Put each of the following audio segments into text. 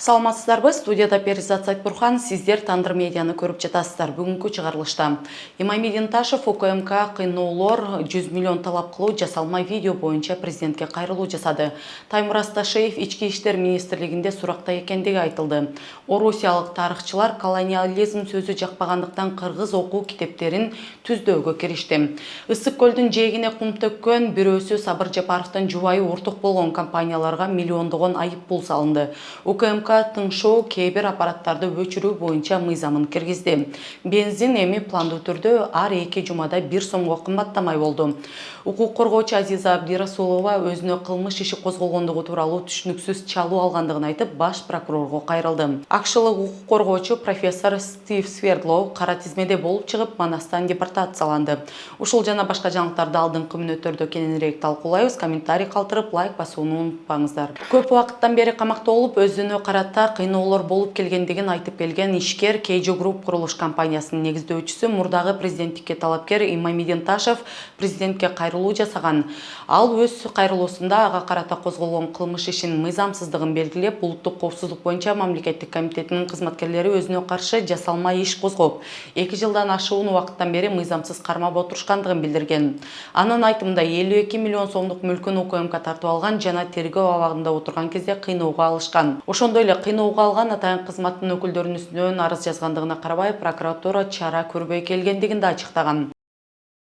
Саламатсыздарбы, студияда Перизат Сайтбурхан, сиздер Тандыр медианы көріп жатасыздар. Бүгінгі чыгарылышта Имай Мединташев УКМК кыйноолор 100 миллион талап кылуу жасалмай видео боюнча президентке кайрылуу жасады. Таймураз Ташиев Ички иштер министрлигинде суракта экендиги айтылды. Орусиялык тарыхчылар колониализм сөзү жакпагандыктан кыргыз окуу китептерин түздөөгө киришти. Ысык көлдүн жээгине кум төккөн бирөөсү Сабыр Жапаровдун жубайы орток болгон компанияларга миллиондогон айып пул салынды. УКМК тыңшоо кейбир аппараттарды өчүрүү боюнча мыйзамын киргизди. Бензин эми пландуу түрдө ар 2 жумада 1 сомго кымбаттамай болду. Укук коргоочу Азиза Абдирасулова өзүнө кылмыш иши козголгондугу тууралуу түшүнүксүз чалуу алгандыгын айтып, баш прокурорго кайрылды. Акшылык укук коргоочу профессор Стив Свердлов кара тизмеде болуп чыгып, Манастан депортацияланды. Ушул жана башка жаңылыктарды алдыңкы мүнөттөрдө кененирээк талкуулайбыз. Комментарий калтырып, лайк басууну унутпаңыздар. Көп убакыттан бери камакта болуп, өзүнө карата кыйноолор болуп келгендигин айтып келген ишкер Кейджо Групп курулуш компаниясынын негиздөөчүсү мурдагы президенттикке талапкер Имай Мединташев президентке кайрылуу жасаган. Ал өз кайрылуусунда ага карата козголгон кылмыш ишин мыйзамсыздыгын белгилеп, улуттук коопсуздук боюнча мамлекеттик комитетинин кызматкерлери өзүнө каршы жасалмай иш козгоп, 2 жылдан ашуун убакыттан бери мыйзамсыз кармап отурушкандыгын билдирген. Анын айтымында 52 миллион сомдук мүлкүн УКМК тартып алган жана тергөө абагында отурган кезде кыйноого алышкан. Ошондой эле кыйноого алган атайын кызматтын өкүлдөрүнүн үстүнөн арыз жазгандыгына карабай, прокуратура чара көрбөй келгендигин да ачыктаган.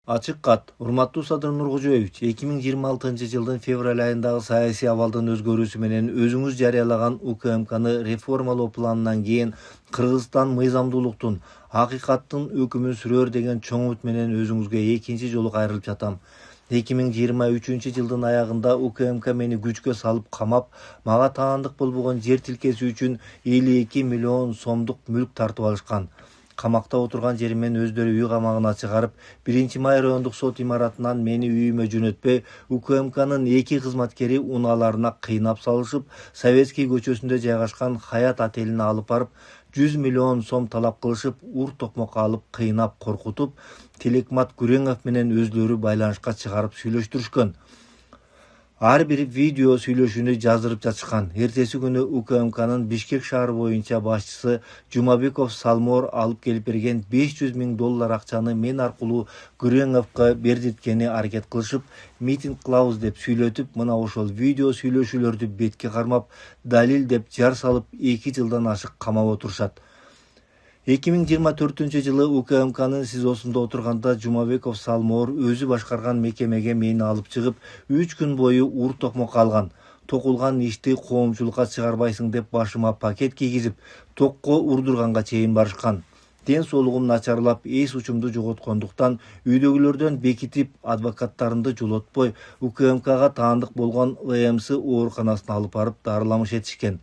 Ачык кат. Урматтуу Садыр Нуркожоевич, 2026 жылдын февраль айындагы саясий абалдын өзгөрүүсү менен өзүңүз жарыялаган УКМКны реформалоо планынан кийин Кыргызстан мыйзамдуулуктун, акыйкаттын өкүмүн сүрөр деген чоң үмүт менен өзүңүзгө экинчи жолу кайрылып жатам. 2023 жылдын аягында УКМК мени күчкө салып камап, мага таандык болбогон жер тилкеси үчүн 52 миллион сомдук мүлк тартып алышкан. Камакта отурган жеримен өздөрү үй камагына чыгарып, 1-Май райондук сот имаратынан мени үйүмө жөнөтпөй, УКМКнын 2 кызматкери унааларына кыйнап салышып, Советский көчөсүндө жайгашкан Хаят отелине алып барып, 100 миллион сом талап кылышып, ур токмокко алып кыйнап коркутуп, Телекмат Күреңов менен өзлөрү байланышка чыгарып сүйлөштүрүшкөн. Ар бир видео сүйлөшүүнү жаздырып жатышкан. Эртеси күнү УКМКнын Бишкек шаары боюнча башчысы Жумабеков Салмор алып келип берген 500 000 доллар акчаны мен аркылуу Күреңовго бердирткени аракет кылышып, митинг кылабыз деп сүйлөтүп, мына ошол видео сүйлөшүүлөрдү бетке кармап, далил деп жар салып 2 жылдан ашык камап отурушат. 2024 жылы УКМКнын СИЗОсунда отурганда Жумабеков Салмор өзү башкарган мекемеге мени алып чыгып, 3 күн бою ур токмокко алган. Токулган ишти коомчулукка чыгарбайсың деп башыма пакет кийгизип, токко урдурганга чейин барышкан. Ден соолугум начарлап, эс учумду жоготкондуктан үйдөгүлөрдөн бекитип, адвокаттарымды жолотпой, УКМКга таандык болгон ВМС ооруканасына алып барып дарыламыш этишкен.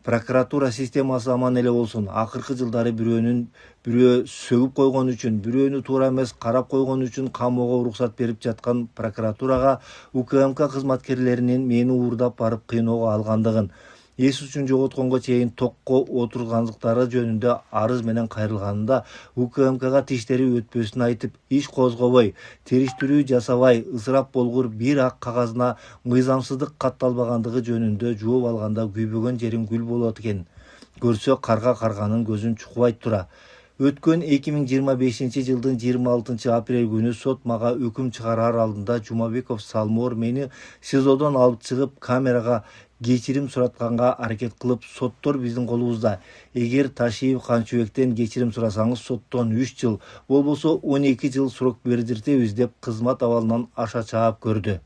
Прокуратура системасы аман эле болсун. Акыркы жылдары бирөө сөгүп койгон үчүн, бирөөнү туура эмес карап койгон үчүн камоого уруксат берип жаткан прокуратурага УКМК кызматкерлеринин мени уурдап барып кыйноого алгандыгын, эс үчүн жоготконго чейин токко отургандыктары жөнүндө арыз менен кайрылганында УКМКга тиштери өтпөсүн айтып, иш козгобой, териштирүү жасабай, ысырап болгур бир ак кагазына мыйзамсыздык катталбагандыгы жөнүндө жооп алганда күйбөгөн жерим гүл болот экен. Көрсө карга карганын көзүн чукубайт тура. Өткөн 2025 жылдын 26 апрель күнү сот мага өкүм чыгарар алдында Жумабеков Салмор мени СИЗОдон алып чыгып, камерага кечирим суратканга аракет кылып, соттор биздин колубузда. Эгер Ташиев Канчыбектен кечирим сурасаңыз, соттон 3 жыл, болбосо 12 жыл срок бердиртебиз деп кызмат абалынан аша чаап көрдү.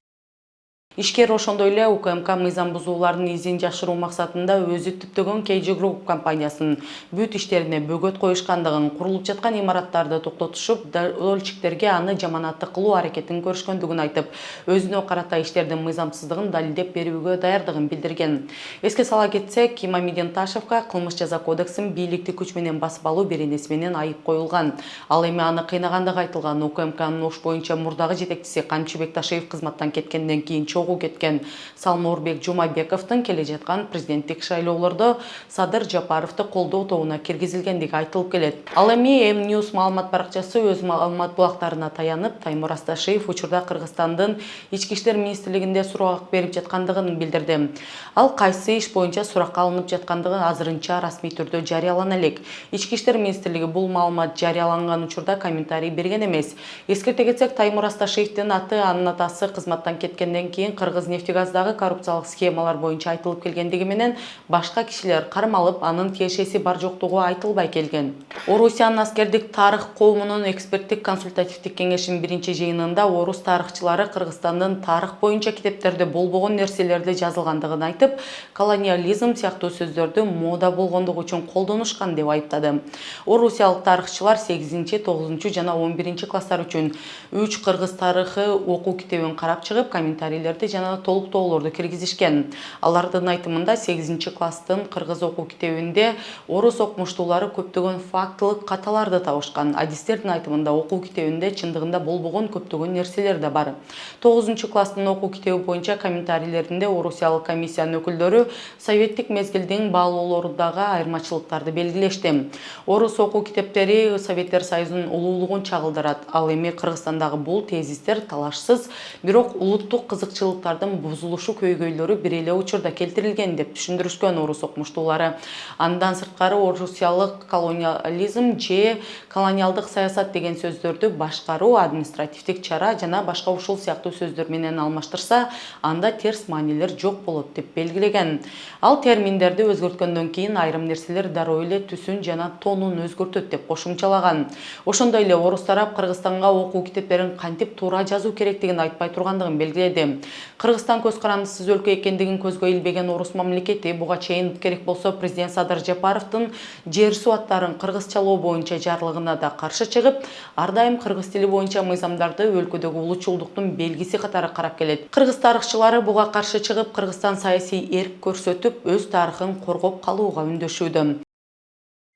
Ишкер ошондой эле УКМК мыйзам бузуулардын изин жашыруу максатында өзү түптөгөн Кейджо Групп компаниясынын бүт иштерине бөгөт коюшкандыгын, курулуп жаткан имараттарды токтотушуп, дольщиктерге аны жаманатты кылуу аракетин көрүшкөндүгүн айтып, өзүнө карата иштердин мыйзамсыздыгын далилдеп берүүгө даярдыгын билдирген. Эске сала кетсек, Имай Мединташевга кылмыш жаза кодексин бийликти күч менен басып алуу беренеси менен айып коюлган. Ал эми аны кыйнагандыгы айтылган. УКМКнын ош боюнча мурдагы жетекчиси Канчыбек Ташиев кызматтан кеткенден кийин чогуу кеткен Салморбек Жумабековдун келе жаткан президенттик шайлоолордо Садыр Жапаровду колдоо тобуна киргизилгендиги айтылып келет. Ал эми М-News маалымат баракчасы өз маалымат булактарына таянып, Таймур Асташиев учурда Кыргызстандын ички иштер министрлигинде сурак берип жаткандыгын билдирди. Ал кайсы иш боюнча суракка алынып жаткандыгы азырынча расмий түрдө жарыялана элек. Ички иштер министрлиги бул маалымат жарыяланган учурда комментарий берген эмес. Эскерте кетсек, Таймур Асташиевдин аты, анын атасы кызматтан кеткенден кийин Кыргыз-нефтегаздагы коррупциялык схемалар боюнча айтылып келгендиги менен башка кишилер кармалып, анын тиешеси бар жоктугу айтылбай келген. Орусиянын аскердик тарых коомунун эксперттик консультативдик кеңешинин биринчи жыйынында орус тарыхчылары Кыргызстандын тарых боюнча китептерде болбогон нерселерди жазылгандыгын айтып, колониализм сыяктуу сөздөрдү мода болгондугу үчүн колдонушкан деп айыптады. Орусиялык тарыхчылар 8, 9 жана 11 класстар үчүн 3 кыргыз тарыхы окуу китебин карап чыгып, комментарийлерди жана толуктоолорду киргизишкен. Алардын айтымында 8 класстын кыргыз окуу китебинде орус окумуштуулары көптөгөн фактылык каталарды табышкан. Адистердин айтымында окуу китебинде чындыгында болбогон көптөгөн нерселер да бар. 9 класстын окуу китеби боюнча комментарийлеринде Орусиялык комиссиянын өкүлдөрү советтик мезгилдин баалоолорундагы айырмачылыктарды белгилешти. Орус окуу китептери Советтер Союзунун улуулугун чагылдырат. Ал эми Кыргызстандагы бул тезистер талашсыз, бирок улуттук кызыкчылыктардын бузулушу көйгөйлөрү бир эле учурда келтирилген деп түшүндүрүшкөн орус окумуштуулары. Андан сырткары орусиялык колониализм же колониалдык саясат деген сөздөрдү башкаруу, административдик чара жана башка ушул сыяктуу сөздөр менен алмаштырса, анда терс маанилер жок болот деп белгилеген. Ал терминдерди өзгөрткөндөн кийин айрым нерселер дароо эле түсүн жана тонун өзгөртөт деп кошумчалаган. Ошондой эле орус тарап Кыргызстанга окуу китептерин кантип туура жазуу керектигин айтпай тургандыгын белгиледи. Кыргызстан көз карандысыз өлкө экендигин көзгө илбеген орус мамлекети буга чейин керек болсо президент Садыр Жапаровдун жер суу аттарын кыргызчалоо боюнча жарлыгына да каршы чыгып, ар дайым кыргыз тили боюнча мыйзамдарды өлкөдөгү улутчулдуктун белгиси катары карап келет. Кыргыз тарыхчылары буга каршы чыгып, Кыргызстан саясий эрк көрсөтүп, өз тарыхын коргоп калууга үндөшүүдө.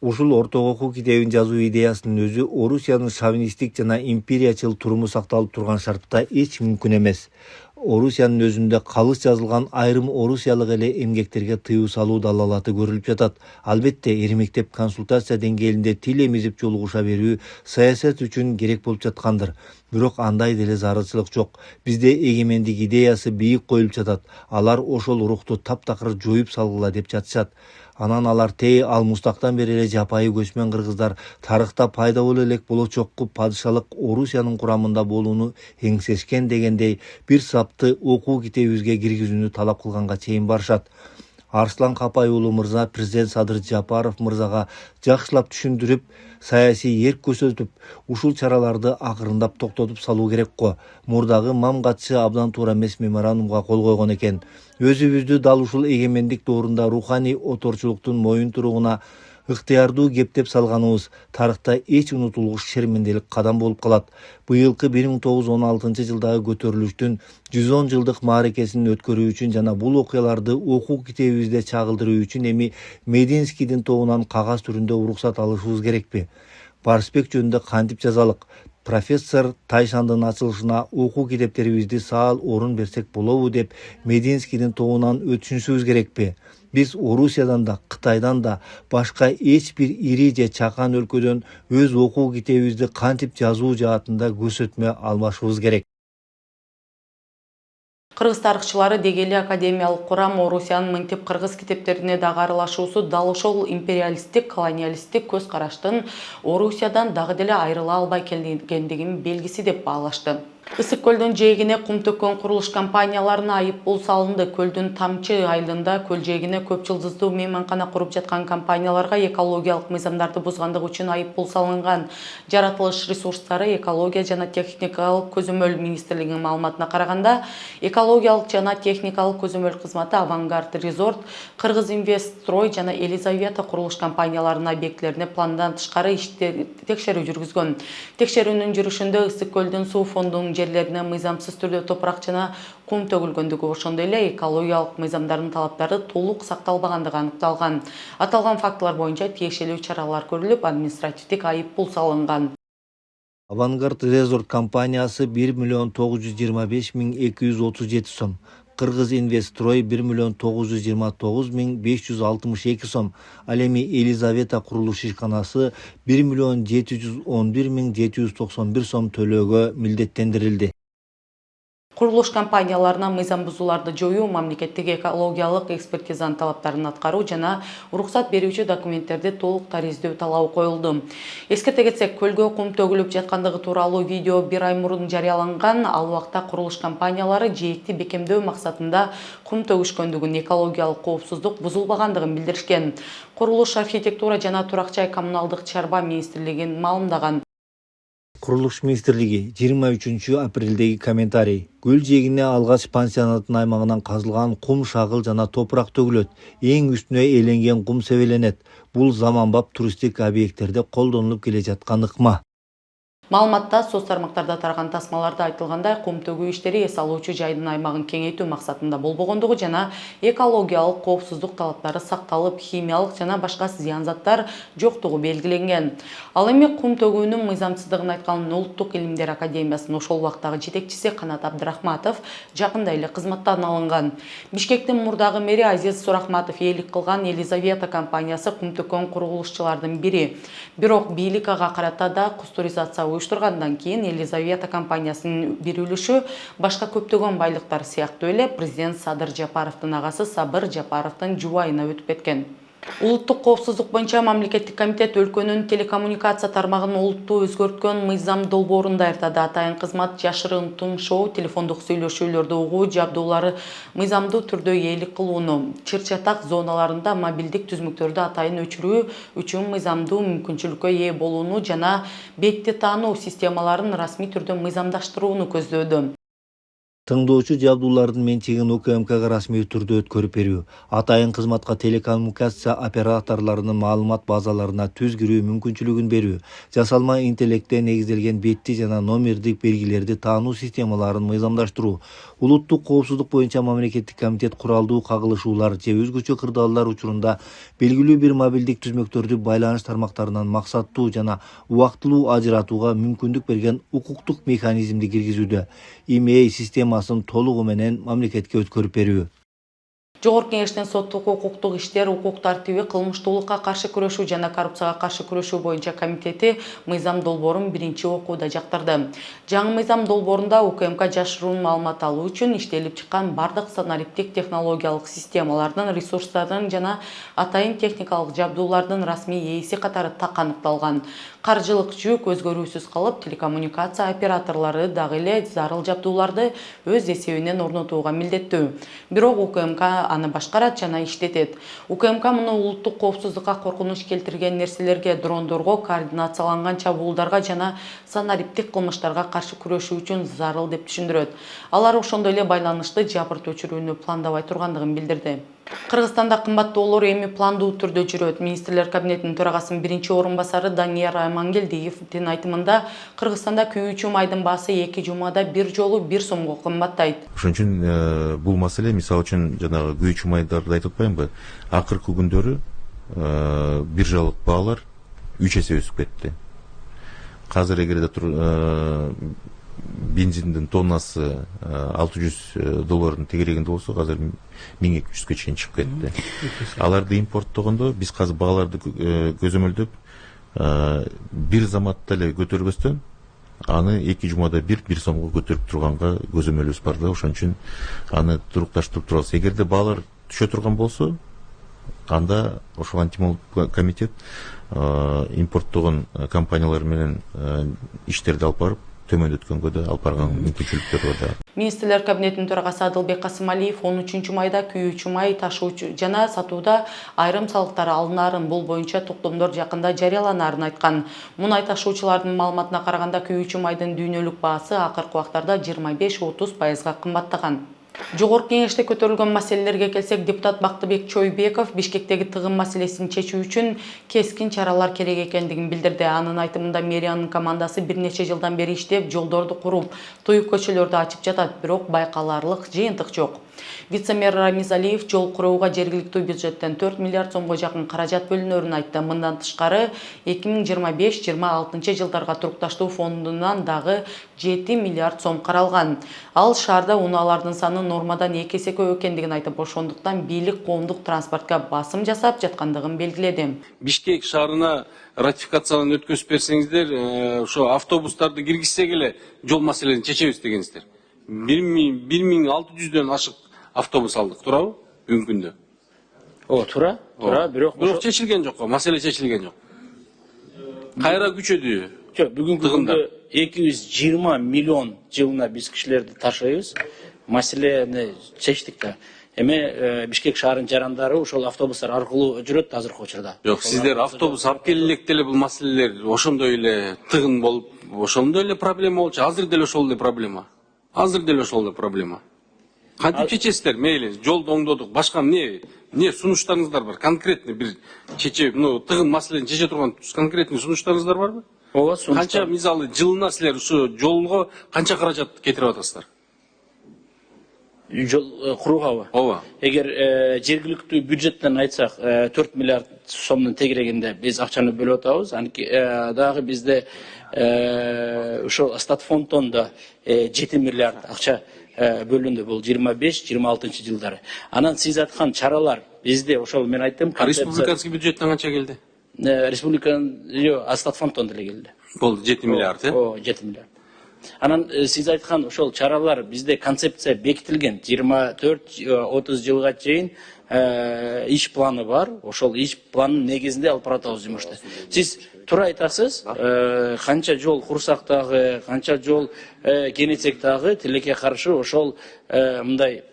Ушул орток окуу китебин жазуу идеясынын өзү Орусиянын шовинисттик жана империячыл туруму сакталып турган шартта эч мүмкүн эмес. Орусиянын өзүндө калыс жазылган айрым орусиялык эле эмгектерге тыюу салуу далалаты көрүлүп жатат. Албетте, эрмектеп консультация деңгээлинде тил эмизип жолугуша берүү саясат үчүн керек болуп жаткандыр. Бирок андай деле зарылчылык жок. Бизде эгемендик идеясы бийик коюлуп жатат. Алар ошол рухту таптакыр жоюп салгыла деп жатышат. Анан алар ал мустактан бери эле жапайы көчмөн кыргыздар тарыхта пайда боло элек болочокку падышалык Орусиянын курамында болууну эңсешкен дегендей бир сапты окуу китебибизге киргизүүнү талап кылганга чейин барышат. Арслан Капай уулу мырза президент Садыр Жапаров мырзага жакшылап түшүндүрүп, саясий эрк көрсөтүп, ушул чараларды акырындап токтотуп салуу керек го. Мурдагы мам катчы абдан туура эмес меморандумга кол койгон экен. Өзүбүздү дал ушул эгемендик доорунда руханий оторчулуктун моюнтуругуна ыктыярдуу кептеп салганыбыз тарыхта эч унутулгуч шерменделик кадам болуп калат. Быйылкы 1916 жылдагы көтөрүлүштүн 110 жылдык мааракесин өткөрүү үчүн жана бул окуяларды окуу китебибизде чагылдыруу үчүн эми Мединскийдин тобунан кагаз түрүндө уруксат алышыбыз керекпи? Барысбек жөнүндө кантип жазалык? Профессор Тайшандын ачылышына окуу китептерибизди саал орун берсек болобу деп Мединскийдин тобунан өтүнүшүбүз керекпи? Биз Орусиядан да, Кытайдан да, башка эч бир ири же чакан өлкөдөн өз окуу китебибизди кантип жазуу жаатында көрсөтмө алмашыбыз керек. Кыргыз тарыхчылары дегели академиялык курам Орусиянын мынтип кыргыз китептерине дагы аралашуусу дал ошол империалисттик, колониалисттик көз караштын Орусиядан дагы деле айрыла албай келгендигинин белгиси деп баалашты. Ысык көлдүн жээгине кум төккөн курулуш компанияларына айыппул салынды. Көлдүн Тамчы айылында көл жээгине көп жылдыздуу мейманкана куруп жаткан компанияларга экологиялык мыйзамдарды бузгандыгы үчүн айыппул салынган. Жаратылыш ресурстары, экология жана техникалык көзөмөл министрлигинин маалыматына караганда, экологиялык жана техникалык көзөмөл кызматы Авангард Резорт, Кыргыз Инвестстрой жана Елизавета курулуш компанияларынын объектилерине пландан тышкары текшерүү жүргүзгөн. Текшерүүнүн жүрүшүндө Ысык көлдүн суу фондунун жерлерине мыйзамсыз түрдө топурак жана кум төгүлгөндүгү, ошондой эле экологиялык мыйзамдардын талаптары толук сакталбагандыгы аныкталган. Аталган фактылар боюнча тиешелүү чаралар көрүлүп, административдик айыппул салынган. Авангард Резорт компаниясы 1 925 237 сом, Кыргыз Инвестрой 1.929.562 сом, ал эми Елизавета курулуш ишканасы 1.711.791 сом төлөөгө милдеттендирилди. Курулуш компанияларына мыйзам бузууларды жоюу, мамлекеттик экологиялык экспертизанын талаптарын аткаруу жана уруксат берүүчү документтерди толук тариздөө талабы коюлду. Эскерте кетсек, көлгө кум төгүлүп жаткандыгы тууралуу видео 1 ай мурун жарыяланган. Ал убакта курулуш компаниялары жээкти бекемдөө максатында кум төгүшкөндүгүн, экологиялык коопсуздук бузулбагандыгын билдиришкен. Курулуш, архитектура жана турак жай коммуналдык чарба министрлигин маалымдаган. Курулуш министрлиги 23 апрелдеги комментарий. Көл жээгине алгач пансионаттын аймагынан казылган кум шагыл жана топурак төгүлөт. Эң үстүнө эленген кум себеленет. Бул заманбап туристтик объекттерде колдонулуп келе жаткан ыкма. Маалыматта соц тармактарда тараган тасмаларда айтылгандай, кум төгүү иштери эс алуучу жайдын аймагын кеңейтүү максатында болбогондугу жана экологиялык коопсуздук талаптары сакталып, химиялык жана башка зыян заттар жоктугу белгиленген. Ал эми кум төгүүнүн мыйзамсыздыгын айткан Улуттук илимдер академиясынын ошол убактагы жетекчиси Канат Абдрахматов жакында эле кызматтан алынган. Бишкектин мурдагы мэри Азиз Сурахматов ээлик кылган Елизавета компаниясы кум төккөн курулушчулардын бири. Бирок бийлик ага карата да кустуризация уюштургандан кийин Елизавета компаниясынын бир үлүшү башка көптөгөн байлыктар сыяктуу эле президент Садыр Жапаровдун агасы Сабыр Жапаровдун жубайына өтүп кеткен. Улуттук коопсуздук боюнча мамлекеттик комитет өлкөнүн телекоммуникация тармагын улуттуу өзгөрткөн мыйзам долбоорун даярдады. Атайын кызмат жашырын тыңшоо, телефондук сүйлөшүүлөрдү угуу жабдуулары мыйзамдуу түрдө ээлик кылууну, чыр-чатак зоналарында мобилдик түзмөктөрдү атайын өчүрүү үчүн мыйзамдуу мүмкүнчүлүккө ээ болууну жана бетти таануу системаларын расмий түрдө мыйзамдаштырууну көздөөдү. Тыңдоочу жабдуулардын менчигин УКМКга расмий түрдө өткөрүп берүү, атайын кызматка телекоммуникация операторлорунун маалымат базаларына түз кирүү мүмкүнчүлүгүн берүү, жасалма интеллектке негизделген бетти жана номердик белгилерди таануу системаларын мыйзамдаштыруу, улуттук коопсуздук боюнча мамлекеттик комитет куралдуу кагылышуулар же өзгөчө кырдаалдар учурунда белгилүү бир мобилдик түзмөктөрдү байланыш тармактарынан максаттуу жана убактылуу ажыратууга мүмкүндүк берген укуктук механизмди киргизүүдө. ИМЕИ системасын толугу менен мамлекетке өткөрүп берүү. Жогорку Кеңештин соттук укуктук иштер, укук тартиби, кылмыштуулукка каршы күрөшүү жана коррупцияга каршы күрөшүү боюнча комитети мыйзам долбоорун биринчи окууда жактырды. Жаңы мыйзам долбоорунда УКМК жашыруун маалымат алуу үчүн иштелип чыккан бардык санариптик технологиялык системалардын, ресурстардын жана атайын техникалык жабдуулардын расмий ээси катары так аныкталган. Каржылык жүк өзгөрүүсүз калып, телекоммуникация операторлору дагы эле зарыл жабдууларды өз эсебинен орнотууга милдеттүү. Бирок УКМК аны башкарат жана иштетет. УКМК муну улуттук коопсуздукка коркунуч келтирген нерселерге, дрондорго, координацияланган чабуулдарга жана санариптик кылмыштарга каршы күрөшүү үчүн зарыл деп түшүндүрөт. Алар ошондой эле байланышты жабырт өчүрүүнү пландабай тургандыгын билдирди. Кыргызстанда кымбаттоолор эми пландуу түрдө жүрөт. Министрлер кабинетинин төрагасынын биринчи орун басары Данияр Аймангелдиевдин айтымында Кыргызстанда күйүүчү майдын баасы 2 жумада бир жолу 1 сомго кымбаттайт. Ошон үчүн бул маселе, мисалы үчүн жанагы күйүүчү майдарды айтып атпаймынбы? Акыркы күндөрү биржалык баалар 3 эсе өсүп кетти. Азыр эгерде бензиндин тоннасы $600 тегерегинде болсо, азыр 1200-гө чейин чыгып кетти. Аларды импорттогондо биз азыр бааларды көзөмөлдөп, бир заматта эле көтөрбөстөн, аны 2 жумада 1 сомго көтөрүп турганга көзөмөлүбүз бар да. Ошон үчүн аны турукташтырып турабыз. Эгерде баалар түшө турган болсо, анда ошол антимонополдук комитет импорттогон компаниялар менен иштерди алып барып, төмөндөткөнгө да алып барган мүмкүнчүлүктөр бар. Министрлер кабинетинин төрагасы Адылбек Касымалиев 13 майда күйүүчү май ташуучу жана сатууда айрым салыктар алынаарын, бул боюнча токтомдор жакында жарыяланаарын айткан. Мунай ташуучулардын маалыматына караганда күйүүчү майдын дүйнөлүк баасы акыркы убактарда 25-30% кымбаттаган. Жогорку Кеңеште көтөрүлгөн маселелерге келсек, депутат Бактыбек Чойбеков Бишкектеги тыгын маселесин чечүү үчүн кескин чаралар керек экендигин билдирди. Анын айтымында мэриянын командасы бир нече жылдан бери иштеп, жолдорду куруп, туюк көчөлөрдү ачып жатат, бирок байкаларлык жыйынтык жок. Вице-мэр Рамиз Алиев жол курууга жергиликтүү бюджеттен 4 миллиард сомго жакын каражат бөлүнөрүн айтты. Мындан тышкары 2025-26 жылдарга турукташтуу фондунан дагы 7 миллиард сом каралган. Ал шаарда унаалардын саны нормадан 2 эсе көп экендигин айтып, ошондуктан бийлик коомдук транспортко басым жасап жаткандыгын белгиледи. Бишкек шаарына ратификациядан өткөзүп берсеңиздер, ошо автобустарды киргизсек эле жол маселени чечебиз дегенсиздер. 1600дөн ашык автобус алдык, туурабы? Бүгүнкү күндө. Туура, бирок чечилген жок, маселе чечилген жок. Кайра күчөдү? Жок, бүгүнкү күндө 220 миллион жылына биз кишилерди ташыйбыз. Маселени чечтик да. Эми Бишкек шаарынын жарандары ошол автобустар аркылуу жүрөт азыркы учурда. Жок, сиздер автобус алып келелек деле бул маселелер ошондой эле тыгын болуп, ошондой эле проблема болчу. Азыр деле ошол эле проблема. Кантип чечесиздер? Мейли, жолду оңдодук. Башка эмне сунуштарыңыздар бар? Конкретный бир тыгын маселени чече турган конкретный сунуштарыңыздар барбы? Ооба, сунуштар. Канча мисалы жылына силер ушу жолго канча каражат кетирип атасыздар? Жол куруугабы? Ооба. Эгер жергиликтүү бюджеттен айтсак 4 миллиард сомдун тегерегинде биз акчаны бөлүп атабыз. Дагы бизде ошол статфонддон да 7 миллиард акча бөлүндү, бул 25-26 жылдары. Анан сиз айткан чаралар бизде ошол мен айттым. Республиканский бюджеттен канча келди? Статфонддон деле келди. Бул 7 миллиард, 7 миллиард. Анан сиз айткан ошол чаралар бизде концепция бекитилген. 24-30 жылга чейин иш планы бар. Ошол иш планын негизинде алып баратабыз жумушту. Сиз туура айтасыз, канча жол курсак дагы, канча жол кенетсек дагы тилекке каршы ошол мындай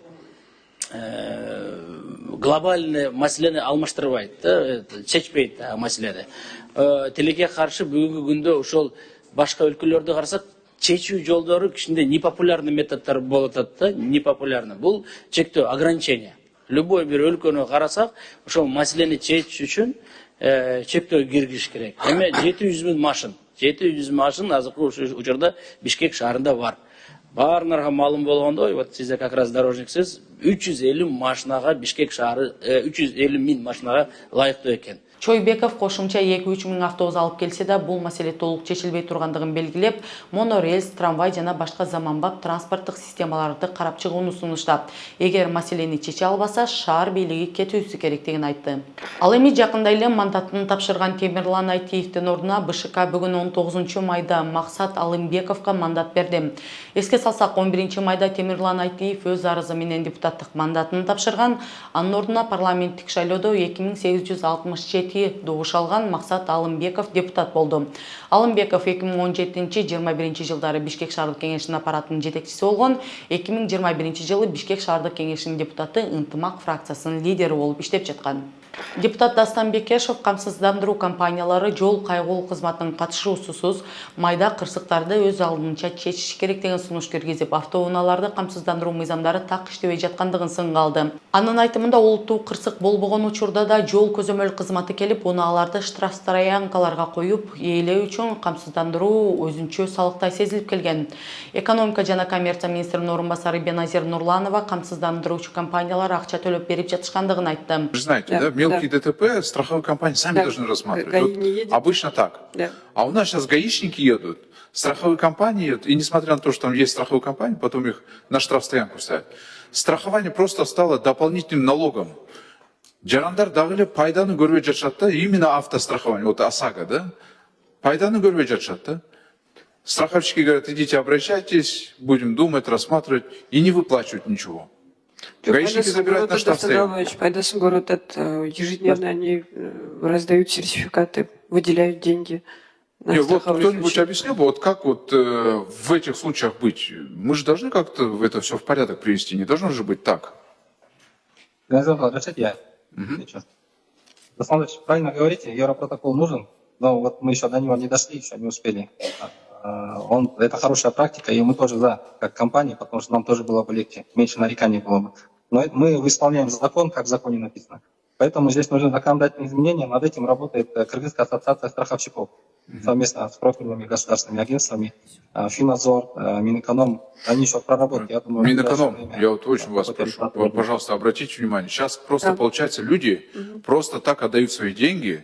глобальный маселени алмаштырбайт да, чечпейт маселени. Тилекке каршы бүгүнкү күндө ошол башка өлкөлөрдү карасак, чечүү жолдору кичиндей непопулярный методдор болуп атат да, непопулярный. Бул чектөө, ограничение. Любой бир өлкөнү карасак, ошол маселени чечиш үчүн чектөө киргизиш керек. Эми 700 000 машин азыркы учурда Бишкек шаарында бар. Баарыңарга маалым болгондой, вот сиз как раз дорожниксиз, 350 машинага Бишкек шаары 350 000 машинага ылайыктуу экен. Чойбеков кошумча 2-3 миң автобус алып келсе да, бул маселе толук чечилбей тургандыгын белгилеп, монорельс, трамвай жана башка заманбап транспорттук системаларды карап чыгууну сунуштап, эгер маселени чече албаса, шаар бийлиги кетүүсү керектигин айтты. Ал эми жакында эле мандатын тапшырган Темирлан Айтиевдин ордуна БШК бүгүн 19-майда Максат Алымбековго мандат берди. Эске салсак, 11-майда Темирлан Айтиев өз арызы менен депутаттык мандатын тапшырган. Анын ордуна парламенттик шайлоодо 2867 добуш алган Максат Алымбеков депутат болду. Алымбеков 2017-21 жылдары Бишкек шаардык кеңешинин аппаратынын жетекчиси болгон, 2021 жылы Бишкек шаардык кеңешинин депутаты Ынтымак фракциясынын лидери болуп иштеп жаткан. Депутат Дастан Бекешев камсыздандыруу компаниялары жол кайгылуу кызматынын катышуусусуз майда кырсыктарды өз алдынча чечиш керек деген сунуш киргизип, автоунааларды камсыздандыруу мыйзамдары так иштебей жаткандыгын сынга алды. Анын айтымында олуттуу кырсык болбогон учурда да жол көзөмөл кызматы келип, унааларды штраф стоянкаларга коюп, ээлөө үчүн камсыздандыруу өзүнчө салыктай сезилип келген. Экономика жана коммерция министринин орун басары Беназир Нурланова камсыздандыруучу компаниялар акча төлөп берип жатышкандыгын айтты. Вы знаете, да, мелкие ДТП страховые компании сами должны рассматривать. Вот обычно так. Да. А у нас сейчас гаишники едут, страховые компании едут, и несмотря на то, что там есть страховые компании, потом их на штрафстоянку ставят. Страхование просто стало дополнительным налогом. Жарандар дагы пайданы көрбөй жатышат да, именно автострахование, вот ОСАГО, да, пайданы көрбөй жатышат да. Страховщики говорят, идите обращайтесь, будем думать, рассматривать, и не выплачивают ничего. Гаишники забирают на штрафстоянку. Пайдасын город, ежедневно они раздают сертификаты, выделяют деньги. Вот кто-нибудь объяснил бы, вот как вот в этих случаях быть? Мы же должны как-то это все в порядок привести, не должно же быть так. Разрешите я отвечу. Руслан Ильич, правильно говорите, Европротокол нужен, но вот мы еще до него не дошли, еще не успели. Это хорошая практика, и мы тоже за, как компания, потому что нам тоже было бы легче, меньше нареканий было бы. Но мы исполняем закон, как в законе написано. Поэтому здесь нужны законодательные изменения, над этим работает Кыргызская ассоциация страховщиков. совместно с профильными государственными агентствами, Финнадзор, Минэконом, они еще проработают. Я думаю, Минэконом, время я вот очень вас какой-то прошу, результат будет. пожалуйста, обратите внимание. Сейчас просто, получается, люди просто так отдают свои деньги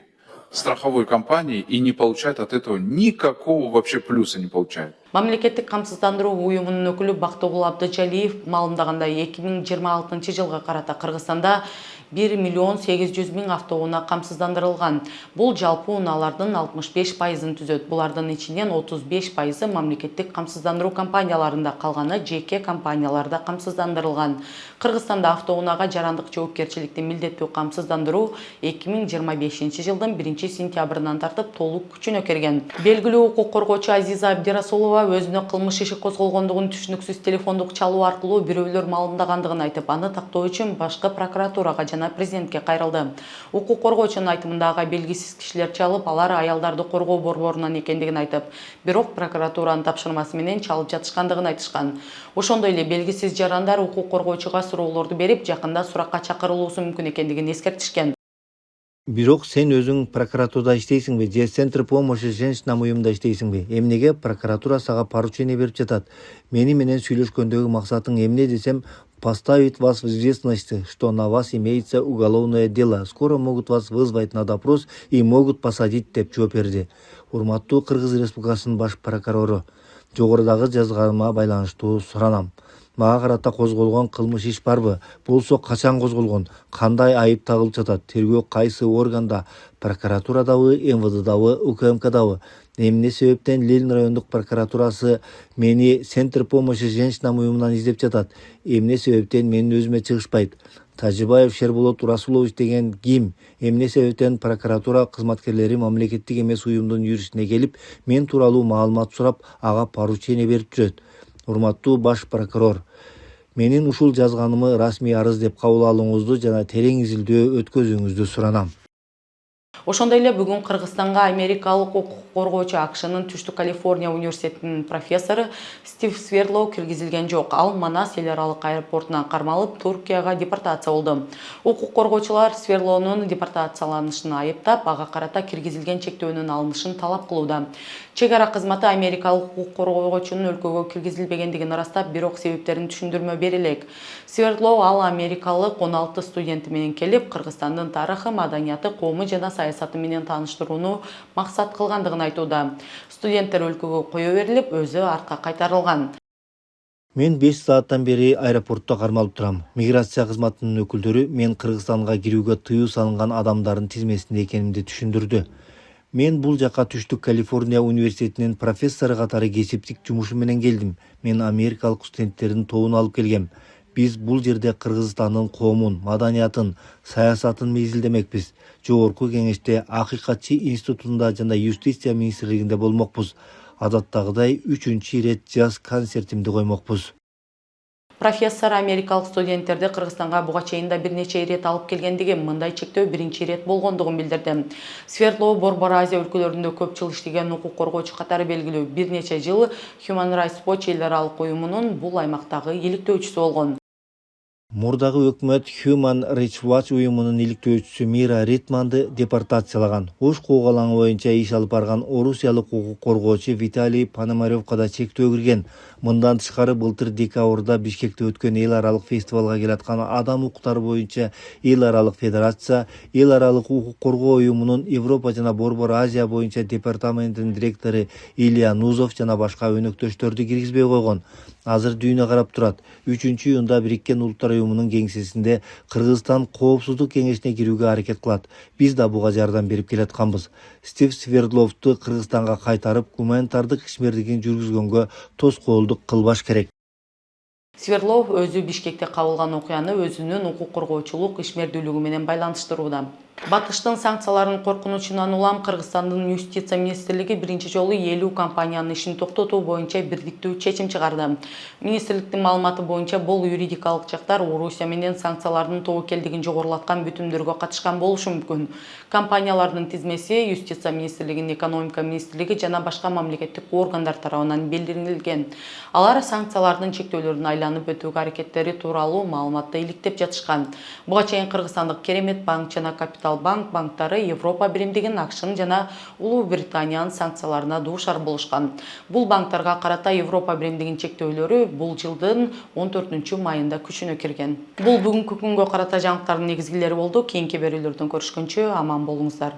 страховой компании и не получают от этого никакого вообще плюса не получают. Мамлекеттик камсыздандыруу уюмунун өкүлү Бактыгул Абдыжалиев маалымдагандай 2026 жылга карата Кыргызстанда 1,8 миллион автоунаа камсыздандырылган. Бул жалпы унаалардын 65%-ын түзөт. Булардын ичинен 35%-ы мамлекеттик камсыздандыруу компанияларында, калганы жеке компанияларда камсыздандырылган. Кыргызстанда автоунаага жарандык жоопкерчиликти милдеттүү камсыздандыруу 2025 жылдын 1-сентябрынан тартып толук күчүнө кирген. Белгилүү укук коргоочу Азиза Абдирасулова өзүнө кылмыш иши козголгондугун түшүнүксүз телефондук чалуу аркылуу бирөөлөр маалымдагандыгын айтып, аны тактоо үчүн башкы прокуратурага жана президентке кайрылды. Укук коргоочунун айтымында ага белгисиз кишилер чалып, алар аялдарды коргоо борборунан экендигин айтып, бирок прокуратуранын тапшырмасы менен чалып жатышкандыгын айтышкан. Ошондой эле белгисиз жарандар укук коргоочуга суроолорду берип, жакында суракка чакырылуусу мүмкүн экендигин эскертишкен. Бирок сен өзүң прокуратурада иштейсиңби же Центр помощи женщинам уюмунда иштейсиңби? Эмнеге прокуратура сага поручение берип жатат? Мени менен сүйлөшкөндөгү максатың эмне десем, поставить вас в известность, что на вас имеется уголовное дело. Скоро могут вас вызвать на допрос и могут посадить, деп жооп берди. Урматтуу Кыргыз Республикасынын баш прокурору, жогорудагы жазганыма байланыштуу суранам. Мага карата козголгон кылмыш иш барбы? Болсо качан козголгон? Кандай айып тагылып жатат? Тергөө кайсы органда? Прокуратурадабы, МВДдабы, УКМКдабы? Эмне себептен Ленин райондук прокуратурасы мени Центр помощи женщинам уюмунан издеп жатат? Эмне себептен менин өзүмө чыгышпайт? Тажибаев Шерболот Расулович деген ким? Эмне себептен прокуратура кызматкерлери мамлекеттик эмес уюмдун юристине келип, мен тууралуу маалымат сурап, ага поручение берип жүрөт? Урматтуу баш прокурор, менин ушул жазганымы расмий арыз деп кабыл алууңузду жана терең изилдөө өткөзүүңүздү суранам. Ошондой эле бүгүн Кыргызстанга америкалык укук коргоочу АКШнын Түштүк Калифорния университетинин профессору Стив Сверлоу киргизилген жок. Ал Манас эл аралык аэропортунан кармалып, Туркияга депортация болду. Укук коргоочулар Сверлоунун депортацияланышын айыптап, ага карата киргизилген чектөөнүн алынышын талап кылууда. Чек ара кызматы америкалык укук коргоочунун өлкөгө киргизилбегендигин ырастап, бирок себептерин түшүндүрмө бере элек. Сверлоу ал америкалык 16 студенти менен келип, Кыргызстандын тарыхы, маданияты, коому жана саясаты менен тааныштырууну максат кылгандыгын айтууда. Студенттер өлкөгө кое берилип, өзү артка кайтарылган. Мен 5 сааттан бери аэропортто кармалып турам. Миграция кызматынын өкүлдөрү мен Кыргызстанга кирүүгө тыюу салынган адамдардын тизмесинде экенимди түшүндүрдү. Мен бул жака Түштүк Калифорния университетинин профессору катары кесиптик жумушу менен келдим. Мен америкалык студенттердин тобун алып келгем. Биз бул жерде Кыргызстандын коомун, маданиятын, саясатын мезилдемекпиз. Жогорку кеңеште Акыйкатчы институтунда жана Юстиция министрлигинде болмокпуз. Адаттагыдай 3-чү ирет жаз концертимди коймокпуз. Профессор америкалык студенттерди Кыргызстанга буга чейин да бир нече ирет алып келгендиги, мындай чектөө биринчи ирет болгондугун билдирди. Сверлоу Борбор Азия өлкөлөрүндө көп жыл иштеген укук коргоочу катары белгилүү. Бир нече жыл Human Rights Watch эл аралык уюмунун бул аймактагы иликтөөчүсү болгон. Мурдагы өкмөт Human Rights Watch уюмунун иликтөөчүсү Мира Ритманды депортациялаган. Ош куугалаңы боюнча иш алып барган орусиялык укук коргоочу Виталий Пономаревго да чектөө кирген. Мындан тышкары былтыр декабрда Бишкекте өткөн эл аралык фестивалга келаткан адам укуктары боюнча эл аралык федерация, эл аралык укук коргоо уюмунун Европа жана Борбор Азия боюнча департаментинин директору Илья Нузов жана башка өнөктөштөрдү киргизбей койгон. Азыр дүйнө карап турат. 3-июнда Бириккен Улуттар уюмунун кеңсесинде Кыргызстан Коопсуздук кеңешине кирүүгө аракет кылат. Биз да буга жардам берип келатканбыз. Стив Свердловду Кыргызстанга кайтарып, гуманитардык ишмердигин жүргүзгөнгө тоскоолдук кылбаш керек. Сверлов өзү Бишкекте кабылган окуяны өзүнүн укук коргоочулук ишмердүүлүгү менен байланыштырууда. Батыштын санкцияларын коркунучунан улам Кыргызстандын Юстиция министрлиги биринчи жолу 50 компаниянын ишин токтотуу боюнча бирдиктүү чечим чыгарды. Министрликтин маалыматы боюнча бул юридикалык жактар Орусия менен санкциялардын тобокелдигин жогорулаткан бүтүмдөргө катышкан болушу мүмкүн. Компаниялардын тизмеси Юстиция министрлигинин, экономика министрлиги жана башка мамлекеттик органдар тарабынан белгиленген. Алар санкциялардын чектөөлөрүн айланып өтүүгө аракеттери тууралуу маалыматты иликтеп жатышкан. Буга чейин Кыргызстандык Керемет банк жана Капитал Централ банктары Европа биримдигинин АКШнын жана Улуу Британиянын санкцияларына дуушар болушкан. Бул банктарга карата Европа биримдигинин чектөөлөрү бул жылдын 14 майында күчүнө кирген. Бул бүгүнкү күнгө карата жаңылыктардын негизгилери болду. Кийинки берүүлөрдөн көрүшкөнчө аман болуңуздар.